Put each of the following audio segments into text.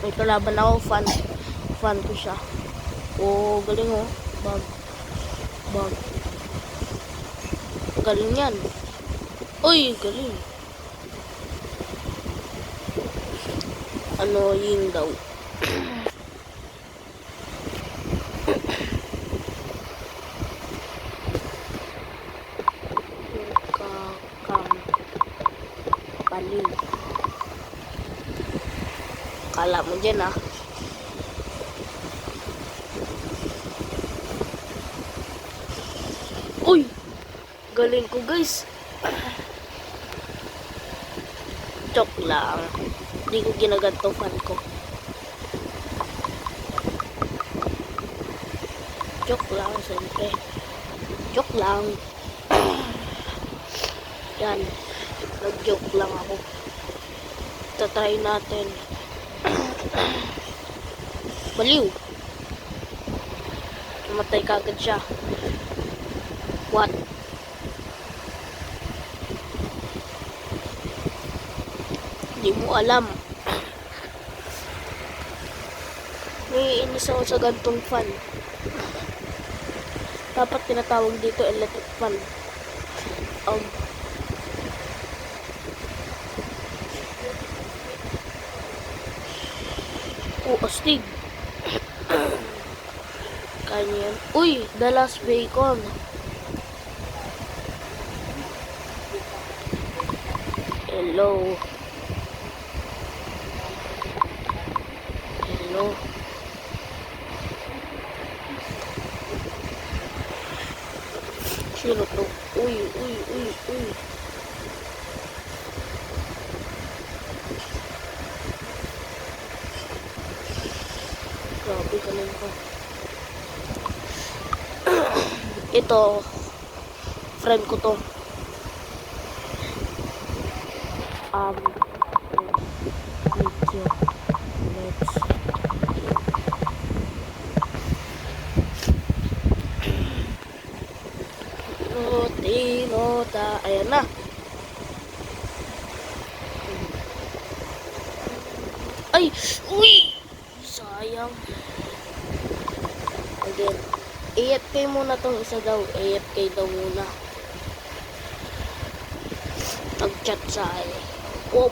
May kalaban ako, fan ko siya. Oh, galing oh. Bag. Galing yan. Uy, galing. Annoying daw. Baliw. Kala mo dyan ah. Uy! Galing ko guys. Joke lang. Hindi ko ginaganto fan ko. Joke lang siyempre. Joke lang. Yan. Nag-joke lang ako. Tatry natin. Baliw. Namatay kagad siya. What? Hindi mo alam. Naiinis ako sa gantong fan. Dapat tinatawag dito electric fan. Astig. Kanyan. Uy, the last bacon. Hello. Sino to? Uy. Grabe ka lang ko. Ito, friend ko to. Video. Tinota. Ayan na. Ay! Uy! Sayang. Again. AFK muna tong isa daw. AFK daw muna. Nag-chat sa akin. Wow.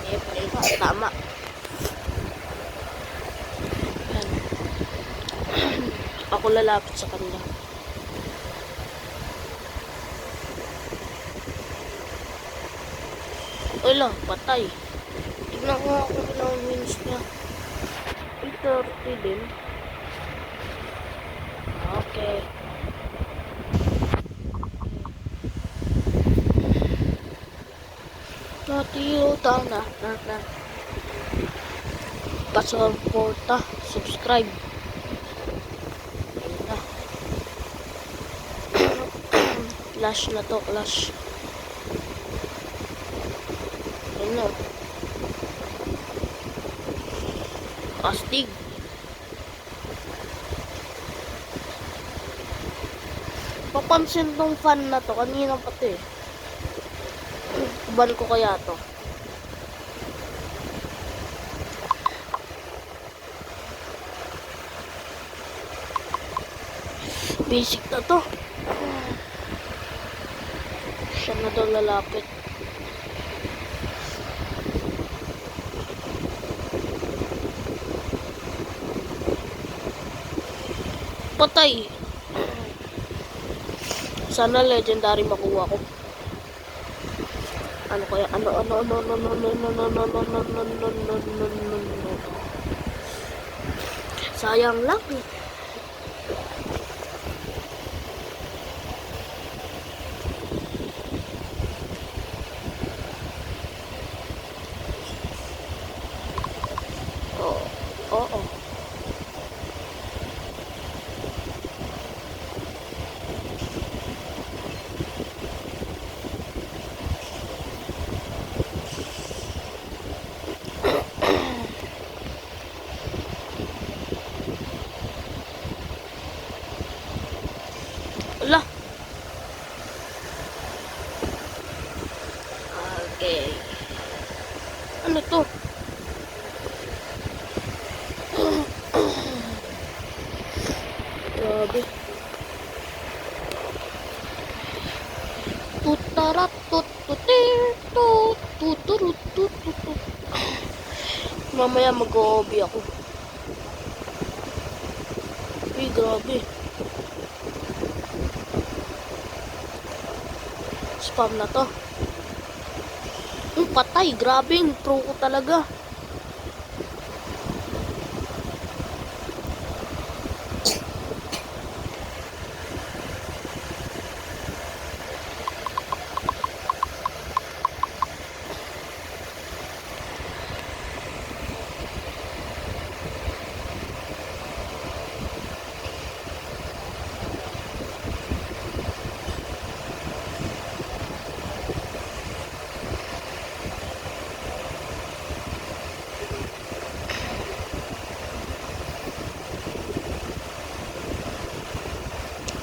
AFK ka. Tama. Ako lalapit sa kanila. Wala, patay. Tignan ko ako ilang wins niya. 30 din. Okay. Natiro na. Pasuporta, subscribe. Clash na to, clash. Ano? Astig. Papansin tong fan na to. Kanina pa to eh. Ban ko kaya to. Basic na to. Siya na daw lalapit. Patay. Sana legendary makuha ko. Ano kaya? Ano. Sayang lang. Oo. Ala. Okay. Ano to? Grabe. Tutarat tututir tut tuturut tututut. Mamaya mag-o-hobby ako. Uy, grabe. Spam na to. Patay. Grabe. Pro ko talaga.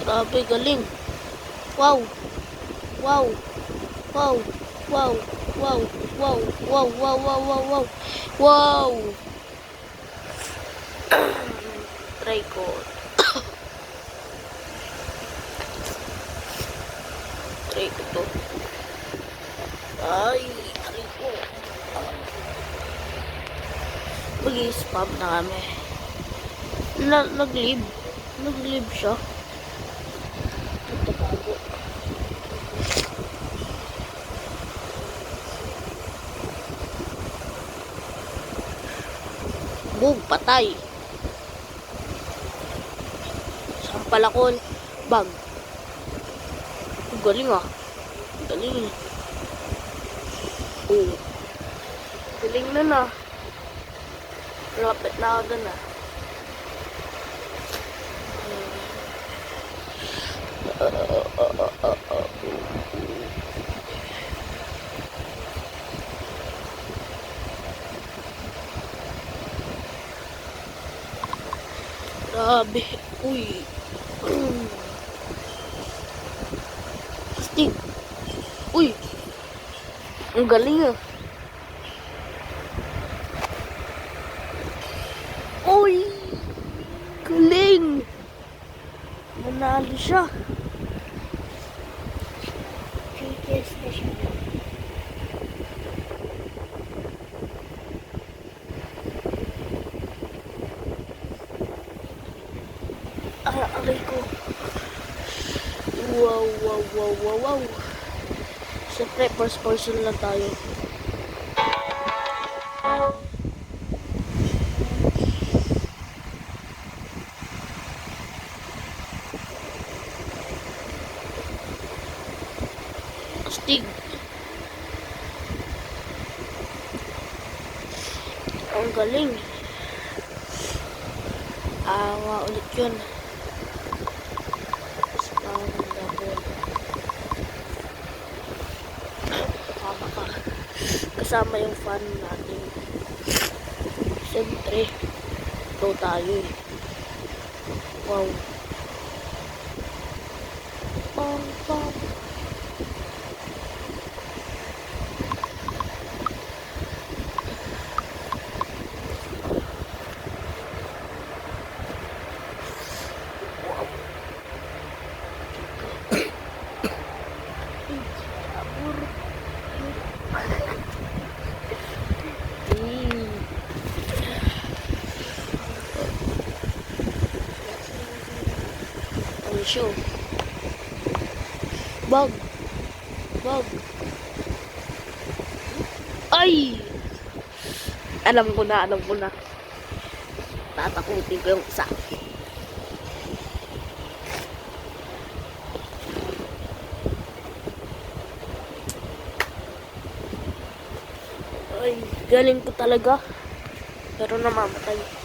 Grabe, galing. Wow. Wow. Wow. Wow. Wow. Wow. Wow. Wow. Wow. Wow. Wow. Wow. Try ko. Try ko to. Ay, try ko. Mag-i-spam na kami. Nag-leave. Nag-leave siya. Boom, patay. Sampalakol. Bag. Galing ah. Galing. Oh. Galing na na. Lapit na ako na. Grabe. Uy. Astig. Uy. Ang galing ah. Uy. Galing. Manalo siya. Aray ko. Wow, wow, wow, wow, wow. Siyempre, first person lang tayo. Astig. Ang galing. Nga ulit yun. Kasama yung fan natin. Siyempre, ito tayo. Wow. Pam, pam. Show. Bug. Bug. Ay! Alam ko na. Tatakutin ko yung isa. Ay, galing ko talaga. Pero namamatay.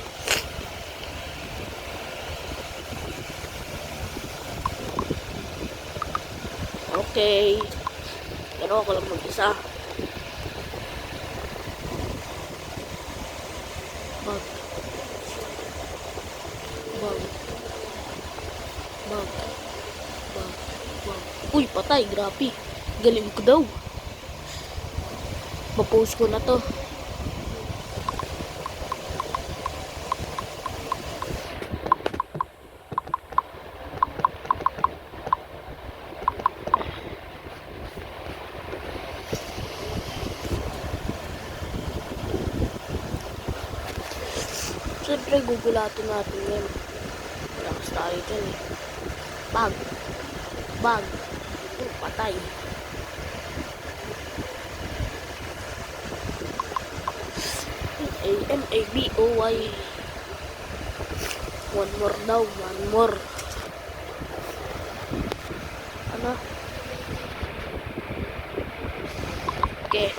Okay. Pero ako lang mag-isa. Bug. Bug. Bug. Bug. Bug. Uy, patay. Grabe. Galing ko daw. Mapost ko na to. Siyempre, gugulatin natin yan. Malakas tayo dyan eh. Bag. Bag. Patay. A-M-A-B-O-Y. One more daw. One more. Ano? Okay.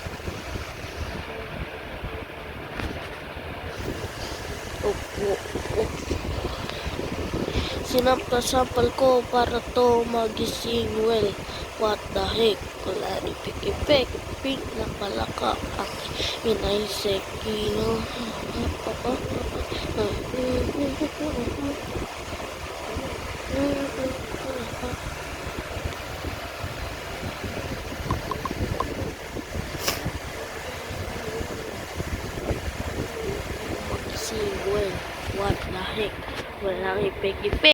Sinampal ko para to magising well. What the heck? Wala ipik-ipik. Pink na pala ka. Ang inaisek. Magising well. What the heck? Walang ipik-ipik.